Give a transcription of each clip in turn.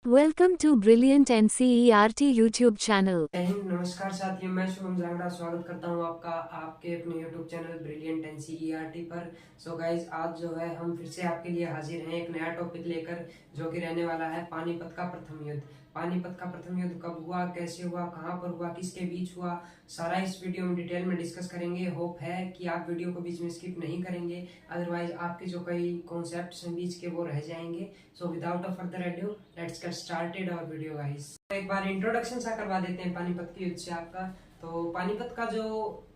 Welcome to Brilliant NCERT YouTube channel. जय हिंद, नमस्कार साथियों। मैं शुभम जांगड़ा स्वागत करता हूं आपका आपके अपने यूट्यूब चैनल ब्रिलियंट एनसीईआरटी पर। सो गाइज, आज जो है हम फिर से आपके लिए हाजिर हैं एक नया टॉपिक लेकर, जो कि रहने वाला है पानीपत का प्रथम युद्ध। पानीपत का प्रथम युद्ध कब हुआ, कैसे हुआ, कहां पर हुआ, किसके बीच हुआ, सारा इस वीडियो में डिटेल में डिस्कस करेंगे। होप है कि आप वीडियो को बीच में स्किप नहीं करेंगे, अदरवाइज आपके जो कई कॉन्सेप्ट्स हैं बीच के वो रह जाएंगे। So without a further adieu, let's get started our video guys. एक बार इंट्रोडक्शन सा करवा देते हैं पानीपत के युद्ध से आपका। तो पानीपत का जो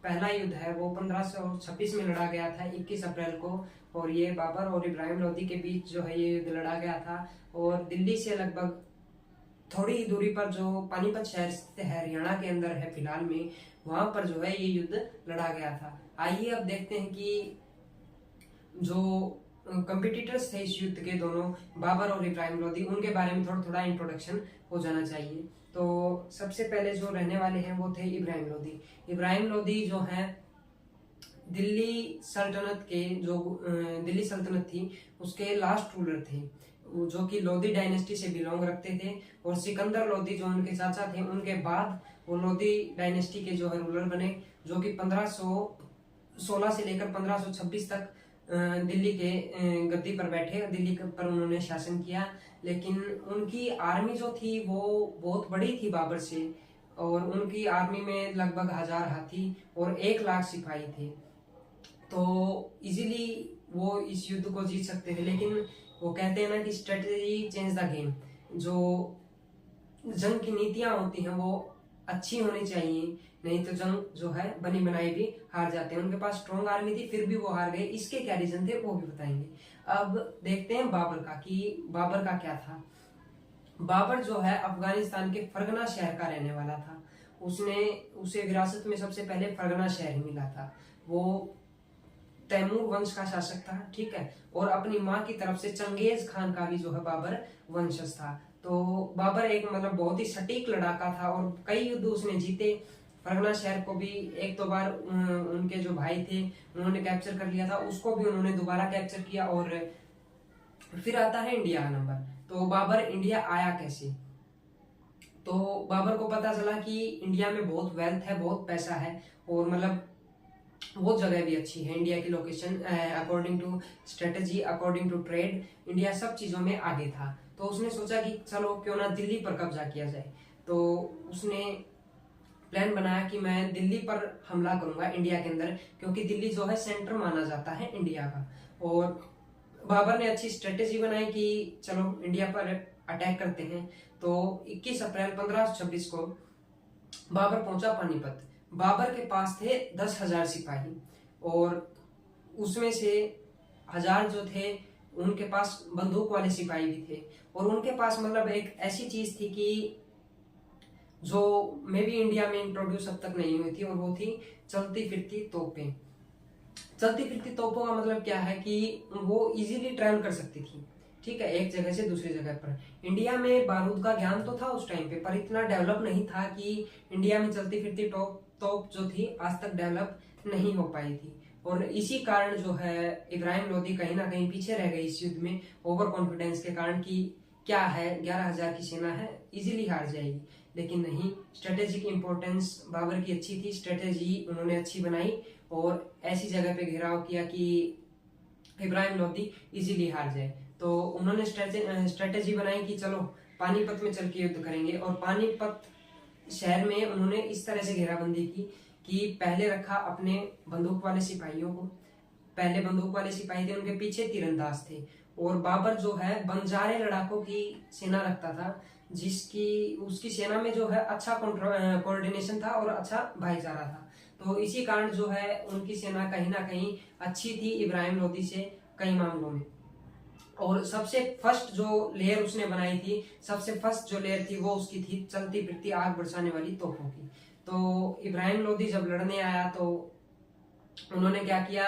पहला युद्ध है वो 1526 में लड़ा गया था, 21 अप्रैल को। और ये बाबर और इब्राहिम लोदी के बीच जो है ये युद्ध लड़ा गया था। और दिल्ली से लगभग थोड़ी ही दूरी पर जो पानीपत शहर स्थित है, हरियाणा के अंदर है फिलहाल में, वहां पर जो है ये युद्ध लड़ा गया था। आइए अब देखते हैं कि जो कंपिटिटर्स थे इस युद्ध के, दोनों बाबर और इब्राहिम लोदी, उनके बारे में थोड़ा थोड़ा इंट्रोडक्शन हो जाना चाहिए। तो सबसे पहले जो रहने वाले हैं वो थे इब्राहिम लोदी। इब्राहिम लोदी जो हैं दिल्ली सल्तनत के दिल्ली सल्तनत थी उसके लास्ट रूलर थे, जो कि लोदी डायनेस्टी से बिलोंग रखते थे। और सिकंदर लोदी जो उनके चाचा थे, उनके बाद वो लोदी डायनेस्टी के जो है रूलर बने, जो कि 1516 से लेकर 1526 तक दिल्ली के गद्दी पर बैठे, दिल्ली पर उन्होंने शासन किया। लेकिन उनकी आर्मी जो थी वो बहुत बड़ी थी बाबर से, और उनकी आर्मी में लगभग 1000 हाथी और 1 लाख सिपाही थे। तो इजीली वो इस युद्ध को जीत सकते थे। लेकिन वो कहते हैं ना कि स्ट्रेटेजी चेंज द गेम। जो जंग की नीतियां होती हैं वो अच्छी होनी चाहिए, नहीं तो जंग जो है बनी बनाई भी हार जाते हैं। उनके पास स्ट्रॉन्ग आर्मी थी फिर भी वो हार गए, इसके क्या रीजन थे वो भी बताएंगे। अब देखते हैं बाबर का कि बाबर का क्या था। बाबर जो है अफगानिस्तान के फरगना शहर का रहने वाला था। उसे विरासत में सबसे पहले फरगना शहर ही मिला था। वो तैमूर वंश का शासक था, ठीक है। और अपनी माँ की तरफ से चंगेज खान का भी जो है बाबर वंशज था। तो बाबर एक मतलब बहुत ही सटीक लड़ाका था और कई युद्ध उसने जीते। फरगना शहर को भी एक दो बार उनके जो भाई थे उन्होंने कैप्चर कर लिया था, उसको भी उन्होंने दोबारा कैप्चर किया। और फिर आता है इंडिया का नंबर। तो बाबर इंडिया आया कैसे? तो बाबर को पता चला कि इंडिया में बहुत वेल्थ है, बहुत पैसा है, और मतलब वो जगह भी अच्छी है। इंडिया की location according to strategy, according to trade, India सब चीजों में आगे था। तो उसने सोचा कि चलो क्यों ना दिल्ली पर कब्जा किया जाए। तो उसने प्लान बनाया कि मैं दिल्ली पर हमला करूंगा इंडिया के अंदर, क्योंकि दिल्ली जो है सेंटर माना जाता है इंडिया का। और बाबर ने अच्छी स्ट्रेटेजी बनाई कि चलो इंडिया पर अटैक करते हैं। तो 21 अप्रैल 1526 को बाबर पहुंचा पानीपत। बाबर के पास थे 10,000 सिपाही, और उसमें से 1000 जो थे उनके पास बंदूक वाले सिपाही भी थे। और उनके पास मतलब एक ऐसी चीज थी कि जो मे भी इंडिया में इंट्रोड्यूस अब तक नहीं हुई थी, और वो थी चलती फिरती तोपें। चलती फिरती तोपों का मतलब क्या है कि वो इजीली ट्रैवल कर सकती थी, ठीक है, एक जगह से दूसरी जगह पर। इंडिया में बारूद का ज्ञान तो था उस टाइम पे, पर इतना डेवलप नहीं था कि इंडिया में चलती फिरती तोप जो थी आज तक डेवलप नहीं हो पाई थी। और इसी कारण जो है इब्राहिम लोदी कहीं ना कहीं पीछे रह गई इस युद्ध में, ओवर कॉन्फिडेंस के कारण कि क्या है 11,000 की सेना है, इजीली हार जाएगी। लेकिन नहीं, स्ट्रेटेजिक इंपॉर्टेंस बाबर की अच्छी थी, स्ट्रेटेजी उन्होंने अच्छी बनाई और ऐसी जगह पे घेराव किया कि इब्राहिम लोदी इजीली हार जाए। तो उन्होंने स्ट्रेटेजी बनाई कि चलो पानीपत में चल के युद्ध करेंगे। और पानीपत शहर में उन्होंने इस तरह से घेराबंदी की कि पहले रखा अपने बंदूक वाले सिपाहियों को। पहले बंदूक वाले सिपाही थे, उनके पीछे तीरंदाज थे। और बाबर जो है बंजारे लड़ाकों की सेना रखता था, जिसकी उसकी सेना में जो है अच्छा कोऑर्डिनेशन था और अच्छा भाईचारा था। तो इसी कारण जो है उनकी सेना कहीं ना कहीं अच्छी थी इब्राहिम लोदी से कई मामलों में। और सबसे फर्स्ट जो लेयर उसने बनाई थी, सबसे फर्स्ट जो लेयर थी वो उसकी थी चलती फिरती आग बरसाने वाली तोपों की। तो इब्राहिम लोदी जब लड़ने आया तो उन्होंने क्या किया,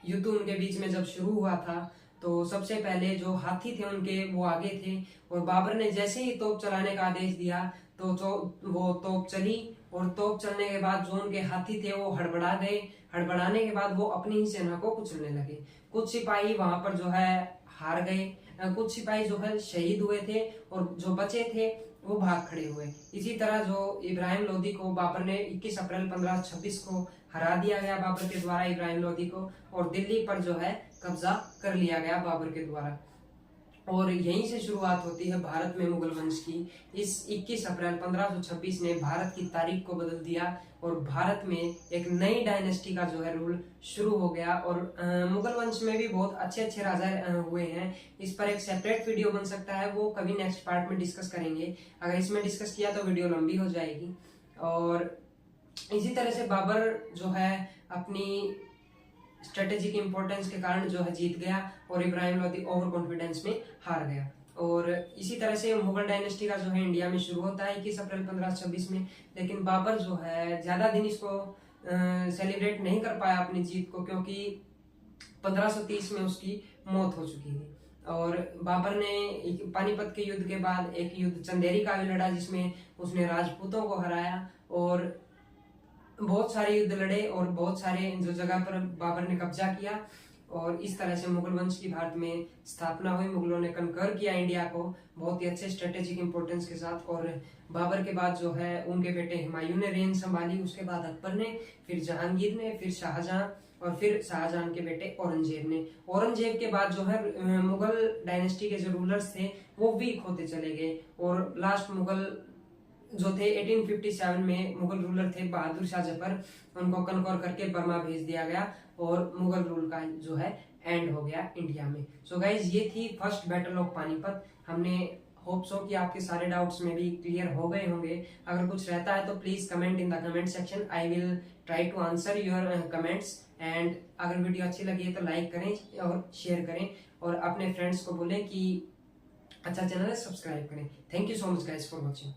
युद्ध उनके बीच में जब शुरू हुआ था तो सबसे पहले जो हाथी थे उनके वो आगे थे। और बाबर ने जैसे ही तोप चलाने का आदेश दिया तो जो वो तोप चली, और तोप चलने के बाद जो उनके हाथी थे वो हड़बड़ा गए। हड़बड़ाने के बाद वो अपनी ही सेना को कुचलने लगे। कुछ सिपाही वहां पर जो है हार गए, कुछ सिपाही जो है शहीद हुए थे और जो बचे थे वो भाग खड़े हुए। इसी तरह जो इब्राहिम लोदी को बाबर ने 21 अप्रैल 1526 को हरा दिया गया बाबर के द्वारा इब्राहिम लोदी को, और दिल्ली पर जो है कब्जा कर लिया गया बाबर के द्वारा। और यहीं से शुरुआत होती है भारत में मुगल वंश की। इस 21 अप्रैल 1526 ने भारत की तारीख को बदल दिया और भारत में एक नई डायनेस्टी का जो है रूल शुरू हो गया। और मुगल वंश में भी बहुत अच्छे अच्छे राजा हुए हैं। इस पर एक सेपरेट वीडियो बन सकता है, वो कभी नेक्स्ट पार्ट में डिस्कस करेंगे। अगर इसमें डिस्कस किया तो वीडियो लंबी हो जाएगी। और इसी तरह से बाबर जो है अपनी स्ट्रेटेजिक इंपॉर्टेंस के कारण जो है जीत गया और इब्राहिम लोदी ओवर कॉन्फिडेंस में हार गया। और इसी तरह से मुगल डायनेस्टी का जो है इंडिया में शुरू होता है 21 अप्रैल 1526 में। लेकिन बाबर जो है ज्यादा दिन इसको सेलिब्रेट नहीं कर पाया अपनी जीत को, क्योंकि 1530 में उसकी मौत हो चुकी थी। और बाबर ने पानीपत के युद्ध के बाद एक युद्ध चंदेरी का भी लड़ा, जिसमें उसने राजपूतों को हराया और बहुत सारे युद्ध लड़े और बहुत सारे जो जगह पर बाबर ने कब्जा किया। और इस तरह से मुगल वंश की भारत में स्थापना हुई। मुगलों ने कनकर किया इंडिया को बहुत ही अच्छे स्ट्रेटेजिक इंपॉर्टेंस के साथ। और बाबर के बाद जो है उनके बेटे हुमायूं ने रेंज संभाली, उसके बाद अकबर ने, फिर जहांगीर ने, फिर शाहजहां, और फिर शाहजहां के बेटे औरंगजेब ने। औरंगजेब के बाद जो है मुगल डायनेस्टी के जो रूलर्स थे वो वीक होते चले गए। और लास्ट मुगल जो थे 1857 में मुगल रूलर थे बहादुर शाह जफर, उनको कनकौर करके बर्मा भेज दिया गया और मुगल रूल का जो है एंड हो गया इंडिया में। सो गाइज ये थी फर्स्ट बैटल ऑफ पानीपत। हमने होप सो कि आपके सारे डाउट्स में भी क्लियर हो गए होंगे। अगर कुछ रहता है तो please comment in the comment section, I will try to answer your comments. And अगर वीडियो अच्छी लगी है तो लाइक करें और शेयर करें और अपने फ्रेंड्स को बोलें कि अच्छा चैनल है, सब्सक्राइब करें। Thank you so much guys for watching.